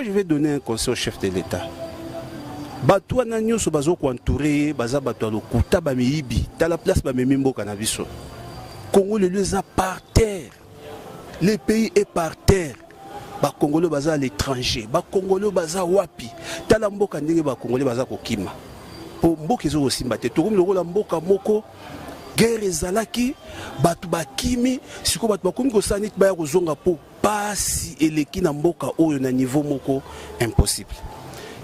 Moi, je vais donner un conseil au chef de l'État. Bato na nyoso bazo ko entourer baza bato lokuta ba miibi ta la place ba memimbo kanabiso. Congo le lieu par terre. Le pays est par terre. Ba Congolais baza à l'étranger, ba Congolais baza wapi. Ta la mboka ndenge ba Congolais baza kokima. Po mboka ezo osimba te. To comme le la mboka moko guerre ezalaki bato bakimi siko bato bakomi kosani baya kozonga po pasi eleki na mboka oyo na niveau moko impossible.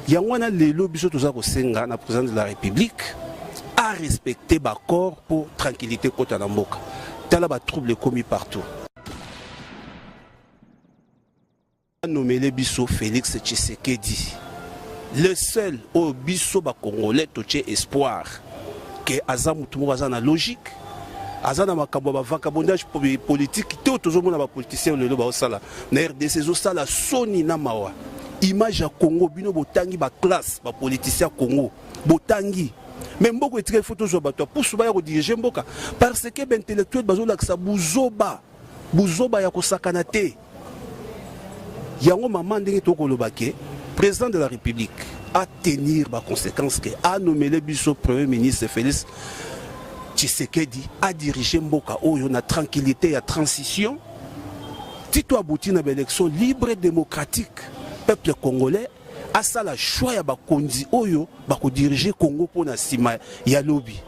Yangwana lelo biso toza kosenga na président de la République a respecté l'accord pour tranquillité kota na mboka. Tala ba trouble commis partout. Nommé le biso Félix Tshisekedi. Le seul au biso ba Congolais toche espoir que azamu tout monde na logique. Azana makambo ba vagabondage politique te tozomona ba politiciens lelo ba osala. Na RDC zo sala soni na mawa. Image à Congo, bino botangi ba classe, ba politicien Congo, botangi. Mais mboko etike photo zo bato pour souba ya diriger mboka parce que ben intellectuel bazo laksa buzoba ya kosakana te. Yango maman ndenge to kolobake, président de la République a tenir ba conséquences que a nommé le biso premier ministre Félix Tshisekedi a dirigé mboka oyo na tranquillité ya transition. Tito abouti na élection libre et démocratique. Peuple congolais a ça la choix ya bakonzi oyo bako diriger Congo pour na sima ya lobby.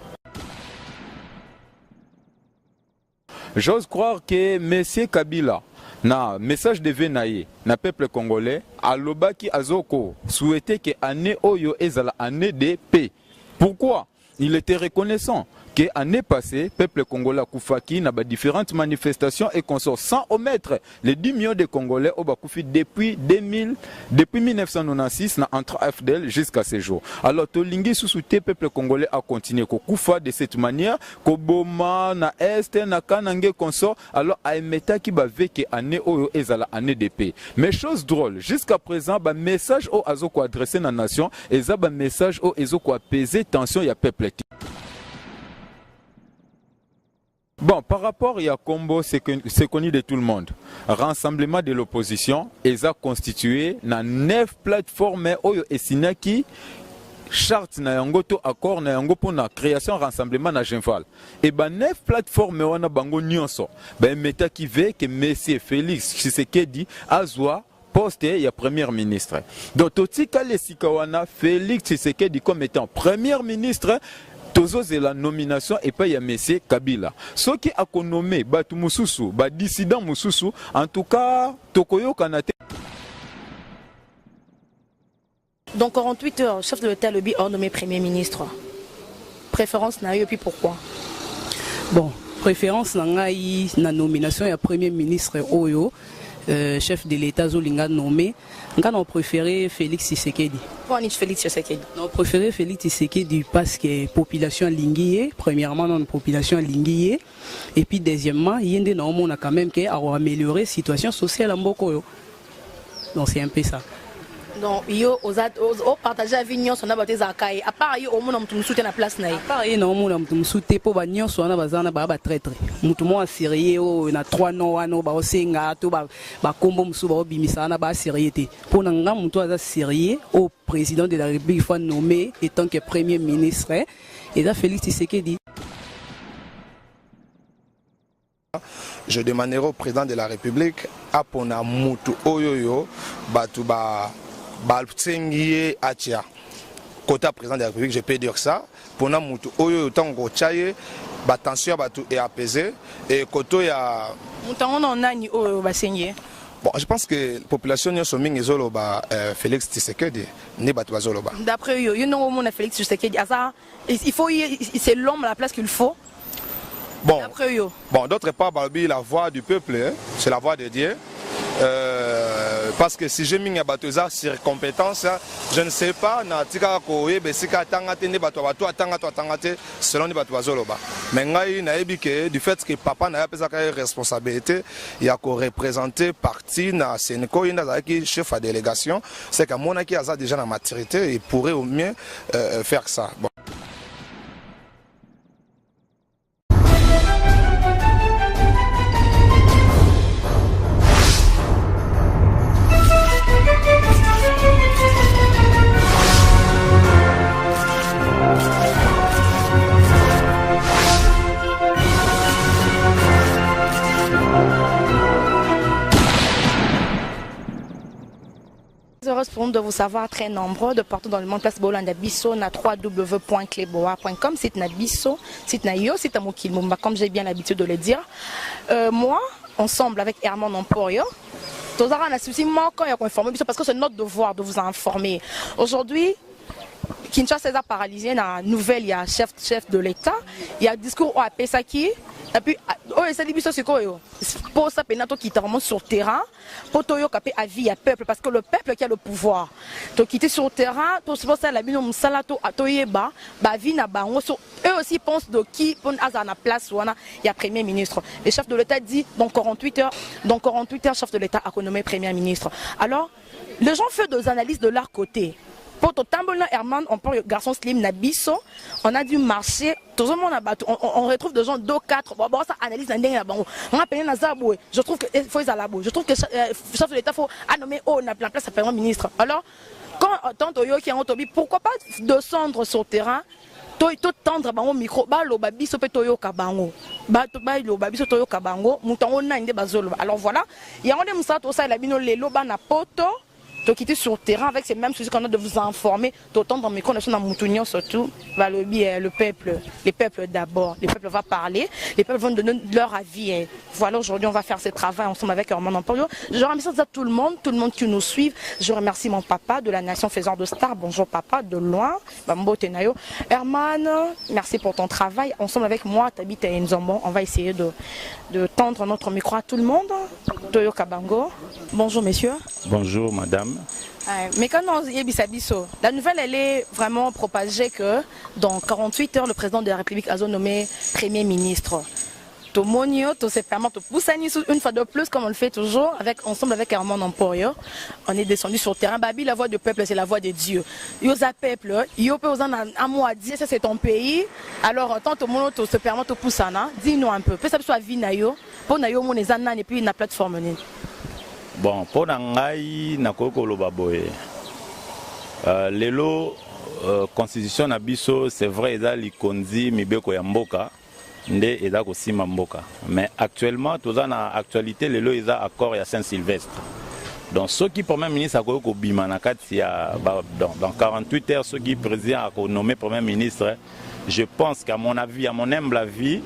J'ose croire que Monsieur Kabila na message de venaye na peuple congolais alobaki azoko souhaiter que année oyo ezala année de paix. Pourquoi? Il était reconnaissant que l'année passée, le peuple congolais Koufaki n'a pas différentes manifestations et consorts sans omettre les 10 millions de Congolais au Bakoufi depuis 1996 entre FDL jusqu'à ce jour. Alors, Tolingi sous-souté, le peuple congolais a continué Koufa de cette manière, Koboma, na Est, na Kanange consort, alors Aemeta qui va vécu année oyo ezala année de paix. Mais chose drôle, jusqu'à présent, le message au Azoko adressé à la nation, et ça, message au Azoko apaiser tension, il y a peuple. Bon, par rapport à Combo, c'est connu de tout le monde. Rassemblement de l'opposition, ils ont constitué 9 plateformes et Sinaki, charte na yango to accord na yango pour la création rassemblement na Genval. Et ben 9 plateformes wana bango nyonso. Ben meta qui veut que Monsieur Félix Tshisekedi azwa poste ya premier ministre. Donc totika le sikawana Félix Tshisekedi comme étant premier ministre. Tozo c'est la nomination et pas y a Monsieur Kabila. Ce qui a nommé Batu Mususu, ba dissident Mususu, en tout cas, Tokoyo Kanate. Dans 48 heures, chef de l'État lobby a nommé Premier ministre. Préférence n'a eu, et puis pourquoi? Bon, préférence n'a eu la nomination et Premier ministre Oyo. Chef de l'État Zolinga nommé, on a préféré Félix Tshisekedi. Pourquoi on Félix Tshisekedi? On a préféré Félix Tshisekedi parce que la population linguée, premièrement, la population linguée, et puis deuxièmement, il y a quand même qui a amélioré la situation sociale en Boko. Donc c'est un peu ça. Donc, yo partager la vie on a battu Zakai. À part yo, au moins on soutient la place naï. À part yo, on soutient pour bagnon on a bazana ba traître. Mutumo a sérieux na 3 no wano ba osenga to ba kombo musu ba obimisa na ba sérieuxté. Pour nga mutu a sérieux au président de la République faut nommé étant que premier ministre et là Félix Tshisekedi. Je demanderai au président de la République à pona mutu oyoyo batu ba Baltsengie Atia. Côté président de la République, je peux dire ça. Pour nous, oyo tango chaye, tension est apaisée et côté ya. Bon, je pense que la population est sommée Félix Tshisekedi ne bat pas zoloba. D'après eux, il y a Félix Tshisekedi. Il faut, c'est l'homme à la place qu'il faut. Bon, d'autre part, la voix du peuple, c'est la voix de Dieu. Parce que si j'ai mis un bateau sur compétence, je ne sais pas, selon les bateaux zoloba. Mais du fait que papa n'a pas de responsabilité, il y a qu'à représenter parti na Sénéco, il y a chef de délégation, c'est qu'à mon avis, il y a déjà la maturité, il pourrait au mieux faire ça. Bon. heureuse pour nous de vous savoir très nombreux de partout dans le monde. Place Bolanda Bisso na www.cleboa.com, site na Bisso, site na Yo, site à Mokilmumba, comme j'ai bien l'habitude de le dire. Moi, ensemble avec Herman Emporio, tous on a souci manquant et informer parce que c'est notre devoir de vous informer. Aujourd'hui, Kinshasa est paralysé. Dans la nouvelle, il y a chef de l'État, il y a un discours à Pesaki. Et puis, c'est quoi? Pour ça, qui est vraiment sur le terrain, pour que avis à peuple, parce que le peuple qui a le pouvoir. Donc, qui est sur le terrain, tout ce que la bino salato atoyeba, bavi na bango. Eux aussi pensent de qui pour à la place où il y a premier ministre. Le chef de l'État dit dans 48 heures, chef de l'État a nommé premier ministre. Alors, les gens font des analyses de leur côté. Pour tout Tambolin Herman, on parle garçon slim Nabiso, on a dû marcher, tout le monde a battu, on retrouve des gens 2, 4, bon ça analyse un dingue là-bas. On a appelé Nazaboué, je trouve que faut y aller, je trouve que le chef de l'État faut nommer on a la place à premier ministre. Alors, quand tant Toyo qui est en Tobi, pourquoi pas descendre sur le terrain? Tout tendre au micro, lo babi so toyo kabango, lo babi so toyo kabango, mouton on a inde bazolo. Alors voilà, il y a un des moussa tout ça la bino les loba na poto. Donc, qui était sur le terrain avec ces mêmes sujets qu'on a de vous informer, d'autant dans mes conditions dans Moutouignan surtout, va le peuple, les peuples d'abord, les peuples vont parler, les peuples vont donner leur avis. Voilà, aujourd'hui on va faire ce travail ensemble avec Herman Emporio. Je remercie à tout le monde qui nous suit. Je remercie mon papa de la nation faiseur de stars. Bonjour papa, de loin. Bambo Tenayo. Herman, merci pour ton travail. Ensemble avec moi, Tabitha et Nzombo, on va essayer de tendre notre micro à tout le monde. Toyo Kabango. Bonjour messieurs. Bonjour madame. Mais quand on y est, la nouvelle elle est vraiment propagée que dans 48 heures le président de la République a nommé premier ministre. Tomonio, to se permet de pousser une fois de plus comme on le fait toujours ensemble avec Herman Emporio. On est descendu sur le terrain. Babi, la voix du peuple, c'est la voix de Dieu. Yosa peuple, yo peut oser un mot à dire, ça c'est ton pays. Alors tant que mon auto se permet de pousser, dis-nous un peu. Peut ça soit vie nayo, pour nayo mon ezana et puis na plateforme ni. Bon, pour nangai na kokolo baboye. Lelo constitution na biso, c'est vrai eza likonzi mibeko ya mboka. Nde eza ko sima mboka. Mais actuellement, toza na actualité lelo eza accord ya Saint-Sylvestre. Donc ceux qui premier ministre a ko bima na kati ya dans 48 heures ceux qui président a nommé premier ministre, je pense qu'à mon avis, à mon humble avis,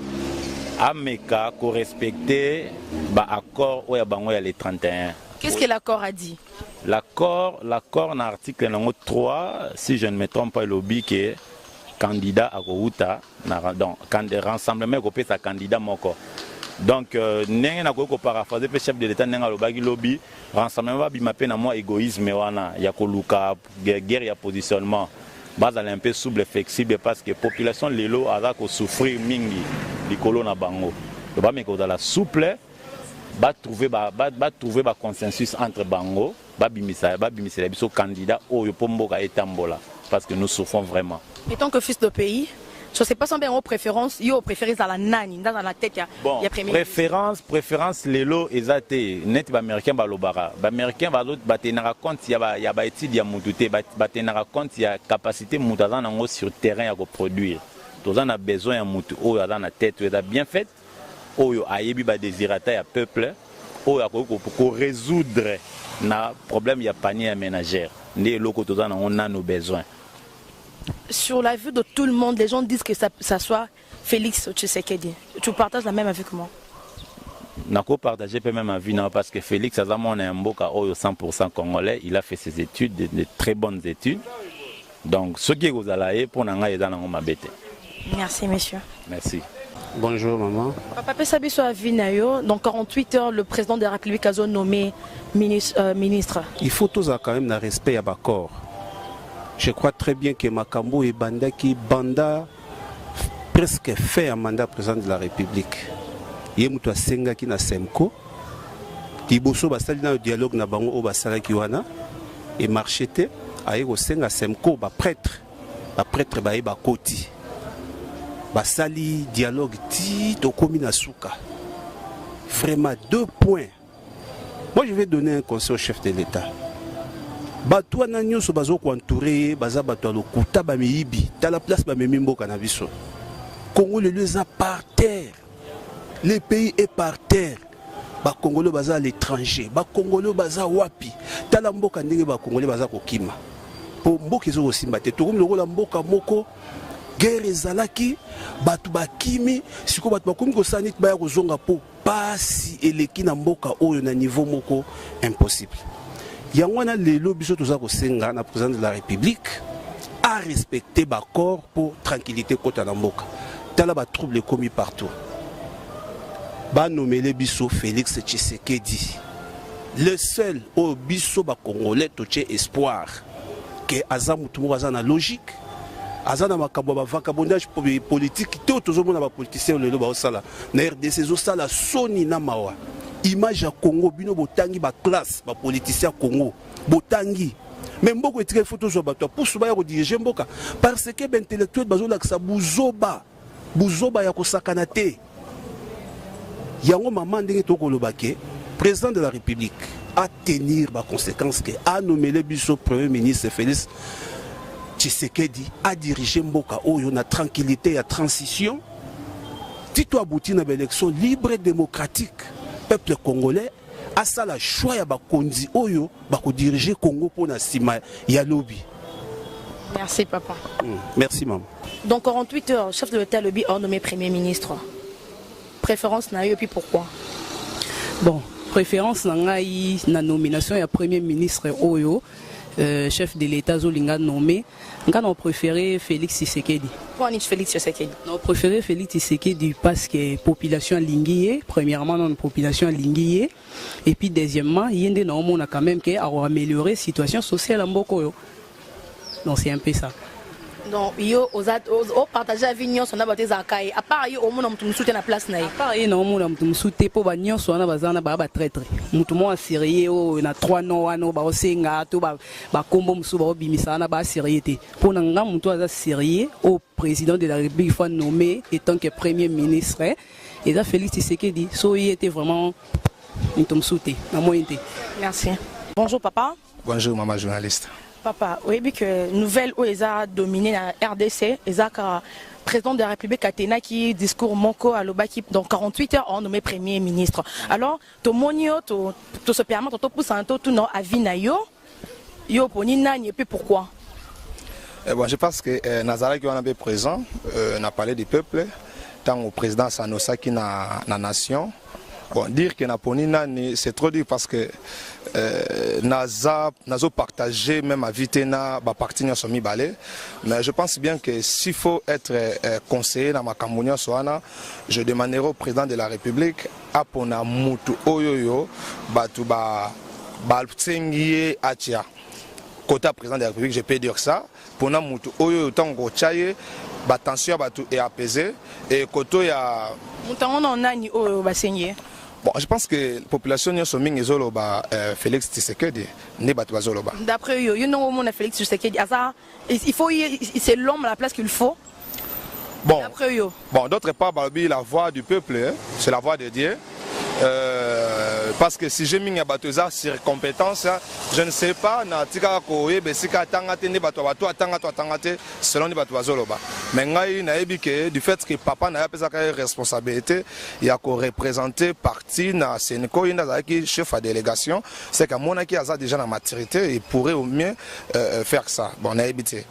Ameka ko respecter ba accord o ya bango ya les 31. Qu'est-ce que l'accord a dit? L'accord dans l'article 3, si je ne me trompe pas, le lobby qui est candidat à Kouta, donc rassemblement qui est candidat moko. Donc n'engue na ko paraphraser le chef de l'État n'engue le bagi lobby rassemblement va bimape na moi égoïsme wana ya koluka guerre ya positionnement. Base un peu souple flexible parce que population lelo a ko souffrir mingi likolo na bango. Le ba meko dans la souple ba trouver ba consensus entre bango ba bimisa biso candidat oyo pomboka etambola parce que nous souffrons vraiment. Et tant que fils de pays, je ne sais pas si on a préférence, yo préférence à la nani dans la tête bon, ya premier. Préférence lelo ezate net ba américain ba lobara. Ba américain ba l'autre ba tenara compte ya ba étude ya mutute ba tenara compte ya capacité mutaza nango sur terrain ya ko produire. Tozana a besoin ya mutu oyo za na tête oyo bien fait. Oyo ayebi ba désirata ya peuple oyo ko résoudre na problème ya panier ménagère. Né loko tozana on a nos besoins. Sur la vue de tout le monde, les gens disent que ça soit Félix Tshisekedi. Tu partages la même avec moi? Je peux partager même avis parce que Félix Azamon est un mboka 100% congolais. Il a fait ses études, de très bonnes études. Donc, ce qui est aux alaïs, pour nous, c'est dans ma bête. Merci, monsieur. Merci. Bonjour, maman. Papa Sabiso a Vinayo, dans 48 heures, le président de la République a nommé ministre. Il faut tous quand même un respect à Bakor. Je crois très bien que Makambo et Banda qui Banda presque fait un mandat président de la République. Yemuto Senga qui na Semko, Tiboso basali na dialogue na bango o basala ki wana et marchete ayeko Senga Semko ba prêtre ba e ba koti. Basali dialogue ti to komi na suka. Vraiment 2 points. Moi je vais donner un conseil au chef de l'État. Bato na nyonso bazo ko entourer baza bato lokuta ba miyibi ta la place ba memimboka na biso. Congo le lieu par terre. Le pays est par terre. ba Congolais baza à l'étranger, ba Congolais baza wapi. Tala mboka ndenge ba Congolais baza kokima. Po mboka ezo kosimba te. Tokomi lokola mboka moko guerre ezalaki batu bakimi siko batu bakomi kosani baya kozonga po pasi eleki na mboka oyo na niveau moko impossible. Yango na lelo biso toza kosenga na président de la République a respecter ba corps pour tranquillité kota na mboka. Tala ba trouble commis partout. Ba nomele biso Félix Tshisekedi. Le seul au biso ba Congolais toche espoir que aza mutu moko aza na logique. Azana makambo ba vagabondage politique to tozomona ba politiciens lelo ba osala na RDC zo sala soni na mawa image ya Congo bino botangi ba classe ba politiciens Congo botangi même mboko etike photo zo bato pour suba ya ko diriger mboka parce que ba intellectuel bazo laksa buzoba ya kosakana te yango mama ndenge to kolobake président de la République a tenir ba conséquences que a nommé le biso premier ministre Félix Tshisekedi a dirigé Mboka Oyo na tranquillité et transition. Tito abouti na élection libre et démocratique. Peuple congolais a ça la choix ya bakonzi Oyo bako diriger Congo pour na sima ya lobby. Merci papa. Merci maman. Donc 48 heures, chef de l'État lobby a nommé premier ministre. Préférence na yo et puis pourquoi? Bon, préférence na nomination ya premier ministre Oyo. Chef de l'État Zolinga nommé, nous avons préféré Félix Tshisekedi. Pourquoi Félix Tshisekedi? Nous avons préféré Félix Tshisekedi parce que la population linguée, premièrement, notre population linguée, et puis deuxièmement, il y a quand même qui a amélioré la situation sociale en Boko. Donc c'est un peu ça. Donc, yo partager avec nous son abatté zakai. À part yo, au moins on soutient la place naï. À part yo, on soutient pour bagnon soit na bazana ba traître. Mutumo a sérieux o na 3 no ano ba osenga to ba kombo musu ba bimisa na ba sérieuté. Pour nanga mutu a sérieux au président de la République fois nommé étant que premier ministre et ça Félix Tshisekedi. So il était vraiment mutum soutien na moyenté. Merci. Bonjour papa. Bonjour maman journaliste. Papa, oui, bien que nouvelle où ils ont dominé la RDC, ils ont président de la République Athéna qui discours Moko à l'Obaki, donc 48 heures ont nommé premier ministre. Alors, tout le monde, tout se permet, tout pousse en tout non avis na yo poni nani et puis pourquoi? Bon, je pense que Nazaré qui en avait présent, n'a parlé du peuple, tant au président Sanosa qui na nation. Bon, dire que Naponina, c'est trop dur parce que Nazo partagé même à Vitena, partenaire Somi Balé. Mais je pense bien que s'il faut être conseiller dans ma Cameroun Soana, je demanderai au président de la République à Pona Moutou Oyoyo, Batouba Baltsengié Atia. Côté président de la République, je peux dire ça. Pona Moutou Oyoyo Tango Tchaye, tension est apaisée. Et côté il y a. Bon, je pense que la population est Félix Tshisekedi, d'après eux, Félix Tshisekedi, il faut, c'est l'homme à la place qu'il faut. Bon, d'autre part, la voix du peuple, c'est la voix de Dieu. Parce que si j'ai mis un bateau sur compétence, je ne sais pas, selon les bateaux. Mais du fait que papa n'a pas de responsabilité, il y a qu'à représenter parti dans Sénéco, il y a chef de délégation, c'est qu'à mon avis, il a déjà la maturité, il pourrait au mieux faire ça. Bon, on a évité.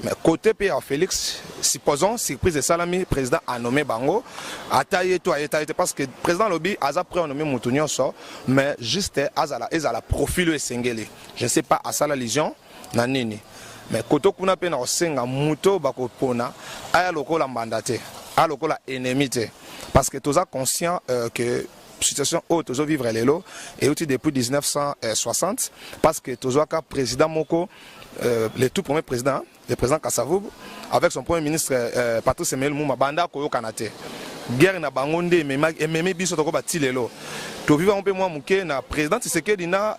Mais côté Pierre Félix, supposons, surprise de Salami, président a nommé Bango, a taillé parce que le président Lobby a pris nommé Moutounion, mais juste à la profil de Sengeli. Je ne sais pas à ça la légion, nanini. Mais côté qu'on a peine à Senga, Mouto, Bakopona, a la mandaté, a la ennemité. Parce que tous sont conscients que situation haute, tous vivre les lots, et aussi depuis 1960, parce que tous président Moko, le tout premier président, le président Kassavoub, avec son premier ministre Patrice Emmanuel Mouma, Banda Koyo Kanate. Guerre na bangonde et biso toko bati lelo. To vivre un peu moins mouké na président Tshisekedi na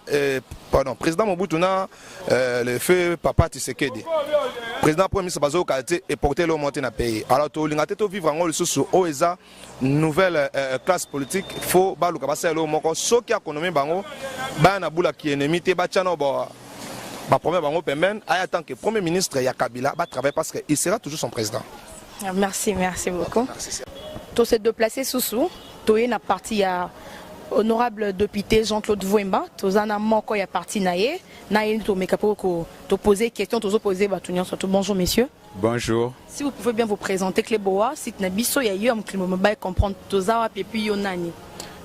pardon, président Mobutu na le feu papa Tshisekedi. Président premier ministre Bazo Kalate et porter le monter na pays. Alors to lingate to vivre en le sous oeza nouvelle classe politique faut ba luka basa lo moko soki économie bango ba na bula ki ennemi te ba chano ba premier bango pemen en tant que premier ministre ya Kabila va travailler parce qu'il sera toujours son président. Merci beaucoup. Merci. Tous ces deux placés sous tu es na partie à Honorable député Jean-Claude Vouemba, tozana moko ya parti naye, naye to mekapo to poser question, to poser batunion surtout. Bonjour messieurs. Bonjour. Si vous pouvez bien vous présenter Kleboa, site na biso ya yo am klimoba comprendre tozawa puis yo nani.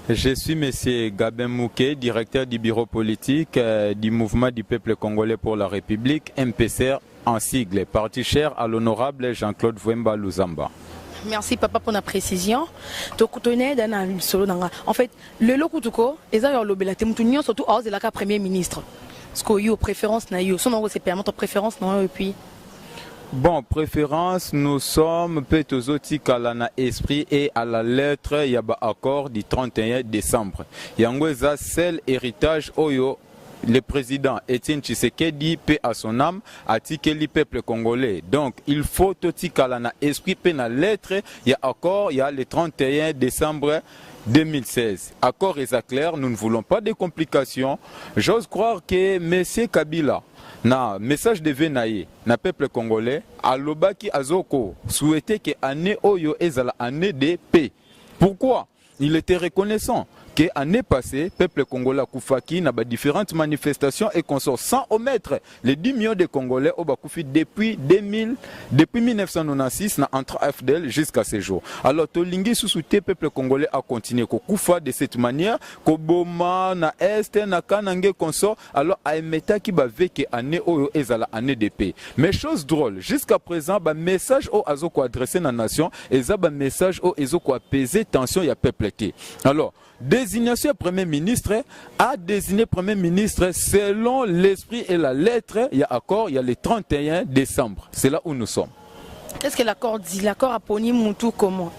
Je suis M. Gabin Mouké, directeur du bureau politique du mouvement du peuple congolais pour la République, MPCR en sigle, parti cher à l'honorable Jean-Claude Vouemba Luzamba. Merci papa pour la précision. En fait, le lokutuko, ils ont l'obéla temtunio surtout à la premier ministre. Ce qu'on a préférence na yo, son c'est permettre préférence non et puis. Bon, préférence, nous sommes pétozotique à l'esprit et à la lettre, il y a un accord du 31 décembre. Yangweza, seul héritage oyo. Le président Etienne Tshisekedi, paix à son âme, a tiqué le peuple congolais. Donc, il faut tout tikalana esprit, paix na lettre, il y a accord, il y a le 31 décembre 2016. Accord est clair, nous ne voulons pas de complications. J'ose croire que M. Kabila, na message de Venaye, na peuple congolais, à l'obaki azoko, souhaitait que année oyo ezala année de paix. Pourquoi? Il était reconnaissant que l'année passée, le peuple congolais a Koufaki n'a pas différentes manifestations et qu'on sort sans omettre les 10 millions de Congolais au Bakoufi depuis 1996 entre FDL jusqu'à ce jour. Alors, Tolingi sous-souté, le peuple congolais a continué Koufa de cette manière, Koboma, na Est, na Kanange, consort, alors à Emeta qui va vécu année oyo ezala année de paix. Mais chose drôle, jusqu'à présent, le message au Azoko adressé à la nation, et ça, message au Azoko apaiser tension, il y a peuple. Alors, désignation du Premier ministre a désigné Premier ministre selon l'esprit et la lettre. Il y a accord, il y a le 31 décembre. C'est là où nous sommes. Qu'est-ce que l'accord dit? L'accord a poni Moutou comment?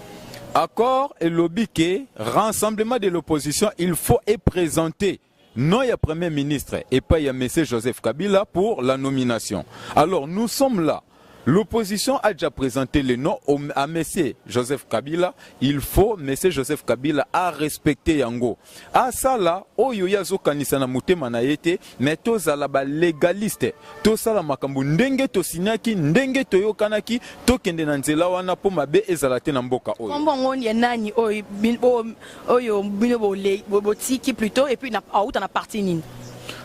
Accord et lobby que rassemblement de l'opposition, il faut y présenter. Non, il y a Premier ministre et pas il y a M. Joseph Kabila pour la nomination. Alors, nous sommes là. L'opposition a déjà présenté le nom à M. Joseph Kabila. Il faut M. Joseph Kabila à respecter Yango. À ça là, oyo yazo kanisa na mutema na yete, mais toza la ba légaliste. Toza la makambu ndenge to sinaki, ndenge to yokanaki, to kende na nzela wana po mabe ezalate na mboka oyo. Comment on y a nani oyo bino botiki plutôt et puis na out na parti nini?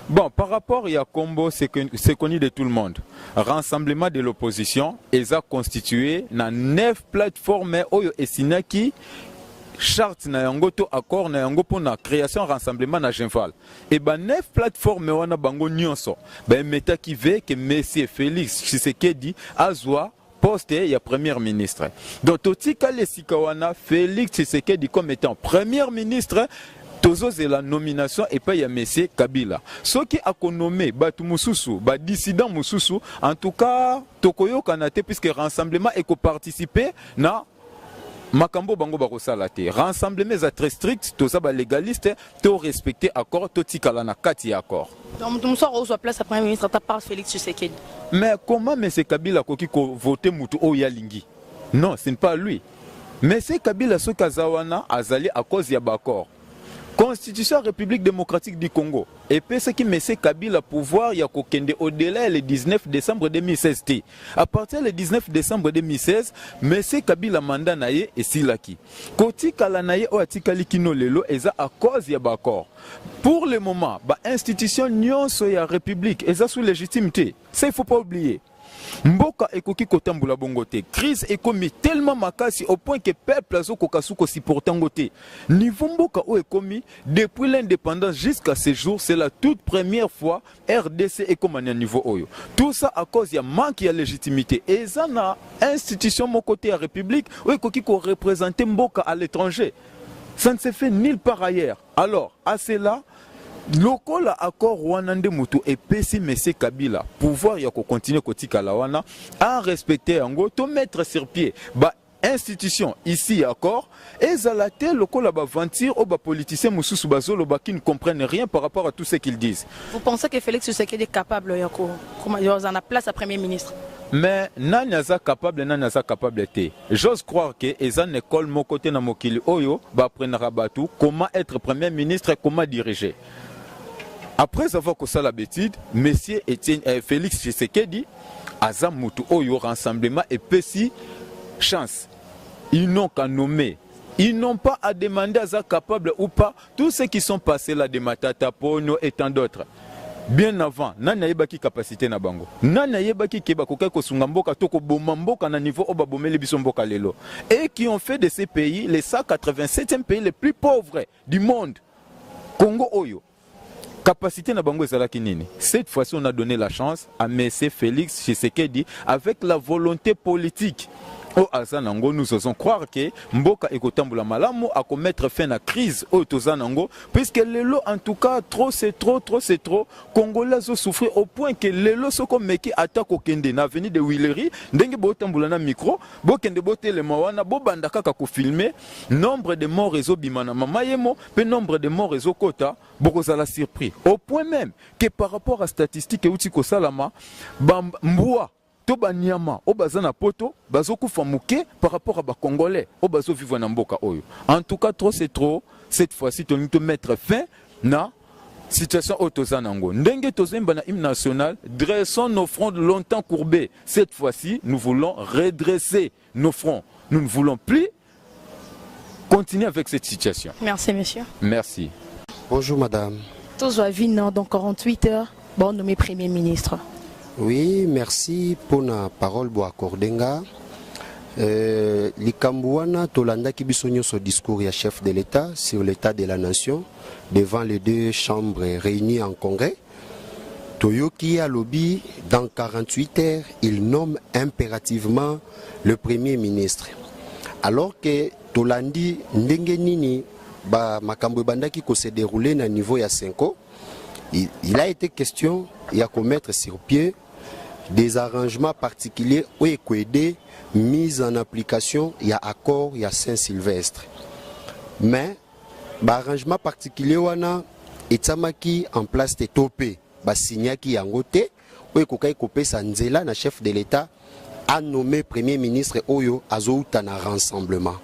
Bon, par rapport à Combo, c'est connu de tout le monde. Rassemblement de l'opposition, ils ont constitué 9 plateformes Oyo et Sinaki, charte na yango to accord na yango pour la création rassemblement na Genval. Et ben 9 plateformes wana bango nyonso. Ben meta qui veut que Monsieur Félix Tshisekedi azwa poste ya premier ministre. Donc totika le sikawana Félix Tshisekedi comme étant premier ministre. Tozo c'est la nomination et pas y a M. Kabila. Ce qui a nommé Batu Mususu, dissident Mususu, en tout cas, Tokoyo Kanate, puisque rassemblement et co-participer na Makambo Bango Barosalate. Rassemblement est très strict, Toza légaliste, to respecter accord, to tikalana kati accord. Donc, nous sommes au place à Premier ministre, ta part Félix Tshisekedi. Mais comment M. Kabila Koki voté Moutou Oyalingi? Non, ce n'est pas lui. M. Kabila Sokazawana a zali à cause de l'accord. Constitution République démocratique du Congo. Et puis ce qui M. Kabila pouvoir, il y a au-delà le 19 décembre 2016. À partir du 19 décembre 2016, M. Kabila mandat naye et silaki. Koti kala naye o atikali kino lelo eza à cause ya bakor. Pour le moment, institution nyonso ya République eza sous légitimité. Ça il faut pas oublier. Mboka ekoki kotambula bongote. Crise ekomi tellement makasi au point que peuple azo kokasuko supportant ngote. Niveau mboka o ekomi depuis l'indépendance jusqu'à ce jour, c'est la toute première fois RDC ekomi à niveau oyo. Tout ça à cause ya manque ya légitimité. Et ça na institution mon côté à République o ekoki ko représenter mboka à l'étranger. Ça ne se fait nulle part ailleurs. Alors, à cela lokola accord wanande mutu et pesi M. Kabila pouvoir ya ko continuer kotika la wana à respecter yango to mettre sur pied institution ici accord et zalate lokola ba ventir au politicien mususu bazolo qui ne comprennent rien par rapport à tout ce qu'ils disent. Vous pensez que Félix Tshisekedi est capable yako comment il en a place à Premier ministre? Mais Nanyaza capable, Nanyaza capable était. J'ose croire que Ezan école mon côté na mokili oyo ba prendre batu comment être Premier ministre et comment diriger. Après avoir causé la bêtise, M. Félix Tshisekedi, Azamutu Oyo Rassemblement et Pessi Chance. Ils n'ont qu'à nommer Ils n'ont pas à demander à ça capable ou pas. Tous ceux qui sont passés là, des Matata, Pono et tant d'autres. Bien avant, nani ayebaki capacité na bango. Nani ayebaki keba kokai kosunga mboka toko boma mboka na niveau oba bomeli biso mboka lelo. Et qui ont fait de ces pays les 187e pays les plus pauvres du monde. Congo Oyo. Capacité na bango ezalaki nini? Cette fois-ci on a donné la chance à M. Félix Tshisekedi avec la volonté politique. Au Azanango, nous osons croire que Mboka Ekotambula Malamu a commettre fin à la crise au Tozanango, puisque l'élo, en tout cas, trop c'est trop. Congolais ont souffert au point que l'élo, ce qu'on meki attaque au Kende, na venu de Willery, dengue botambula na micro, bokende bote le mawana, bobandaka kako filmer, nombre de morts réseau bimana mamayemo, pe nombre de morts réseau kota, bokozala surpris. Au point même que par rapport à statistiques et outiko salama, mboua, Banyama, Obazana Poto, Bazoku Famouke par rapport à Congolais, Obazo vivre na mboka oyo. En tout cas, trop c'est trop. Cette fois-ci, tu dois mettre fin na situation Otozanango. Ndenge Tozemba na hymne national, dressons nos fronts longtemps courbés. Cette fois-ci, nous voulons redresser nos fronts. Nous ne voulons plus continuer avec cette situation. Merci, monsieur. Merci. Bonjour, madame. Tozoavine, dans 48 heures, bon nommé Premier ministre. Oui, merci pour la parole Boakordenga. Likambouana Tolanda Kibisonyo son discours à chef de l'État sur l'état de la nation devant les deux chambres réunies en congrès. Toyoki a lobby dans 48 heures, il nomme impérativement le Premier ministre. Alors que Tolandi Ndengenini Makambo Bandaki ko s'est déroulé à niveau ya 5 ans. Il a été question de mettre sur pied des arrangements particuliers ou équidés mis en application il y a accord il y a Saint-Sylvestre. Mais l'arrangement particulier wana etamaki en place de topé basignaki yangote ou ekokai kopé sanzela na chef de l'État a nommé Premier ministre Oyo azouta na rassemblement.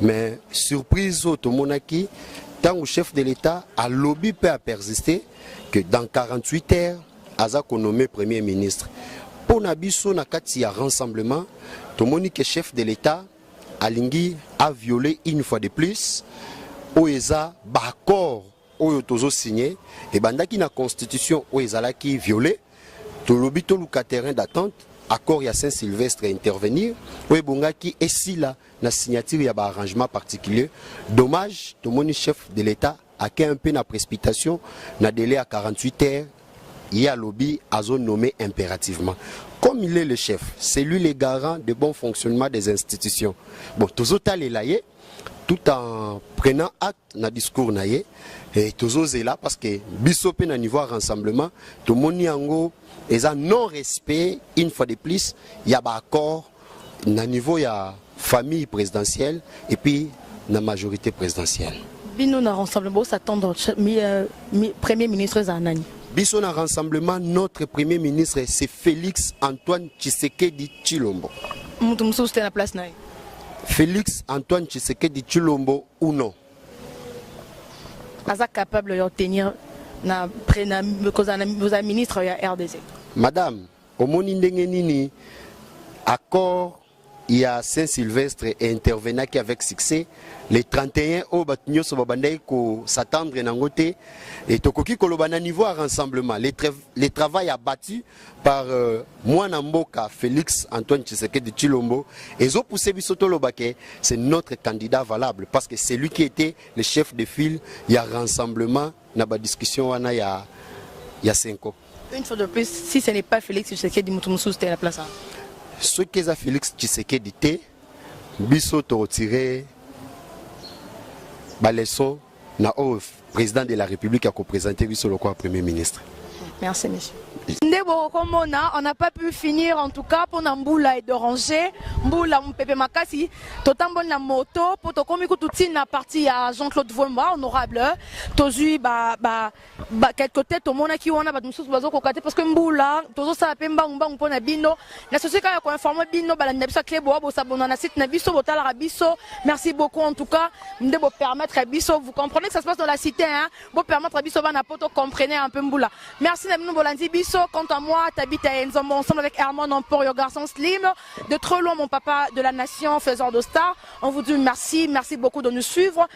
Mais surprise au tomonaki tant le chef de l'État a lobby peut a persister que dans 48 heures, Azako nommé Premier ministre. Pour Nabiso Nakati à rassemblement, Tomonike chef de l'État, Alingui a violé une fois de plus, Oeza Bakor, Oyotozo signé, et Bandaki na constitution Oezala qui violé, Tolobito Luka terrain d'attente, accord ya Saint-Sylvestre intervenir, Oebongaki et si là, na signature ya ba arrangement particulier. Dommage, Tomoni chef de l'État a un peu na précipitation, na délai à 48 heures, il y a lobby à zone nommé impérativement. Comme il est le chef, c'est lui le garant de bon fonctionnement des institutions. Bon, tous les laïcs, tout en prenant acte na discours naïe, et tous est là parce que bisopé na niveau rassemblement, tout le monde yango et un non-respect une fois de plus, il y a un accord na niveau ya famille présidentielle et puis la majorité présidentielle. Bino na rassemblement s'attendre Premier ministre Zanani. Biso na rassemblement notre Premier ministre c'est Félix Antoine Tshisekedi Tshilombo. Mutumsu c'était la place naï. Félix Antoine Tshisekedi Tshilombo ou non? Asa capable de tenir na ministre ya RDC. Madame, au moni ndenge nini accord il y a Saint-Sylvestre et intervenant qui avec succès les 31 au batunyo so babandai ko s'attendre nangote et tokoki kolobana niveau à rassemblement les travail abattu par Mwana Mboka Félix Antoine Tshisekedi Tshilombo et zo poussé bisoto lobake c'est notre candidat valable parce que c'est lui qui était le chef de file il y a rassemblement na ba discussion wana il y a 5 ans. Une fois de plus si ce n'est pas Félix Tshisekedi Mutumsu c'était la place. Ce qu'est a Félix Tshisekedi té biso to retirer ba leçon na au président de la République a représenté biso le quoi Premier ministre. Merci monsieur. Ndebo komona, on n'a pas pu finir en tout cas pour Namboula et d'Oranger, Mboula Mpepe Makasi, Totambon la moto, pour Tokomiku Toutine la partie à Jean-Claude Volma, honorable, Tozu quelque tête au mona qui wana badumsus bazo kokate parce que Mboula, Tozo sa pemba umba mpona bino, la société a informé bino bala nebisa klebo bo sabona na site na biso botala rabiso. Merci beaucoup en tout cas, ndebo permettre à biso, vous comprenez que ça se passe dans la cité hein, bo permettre à biso bana poto comprenez un peu Mboula. Merci Quant à moi, t'habites à Enzombo, ensemble avec Herman Emporio, garçon slim. De trop loin, mon papa de la nation, faiseur de stars. On vous dit merci, merci beaucoup de nous suivre.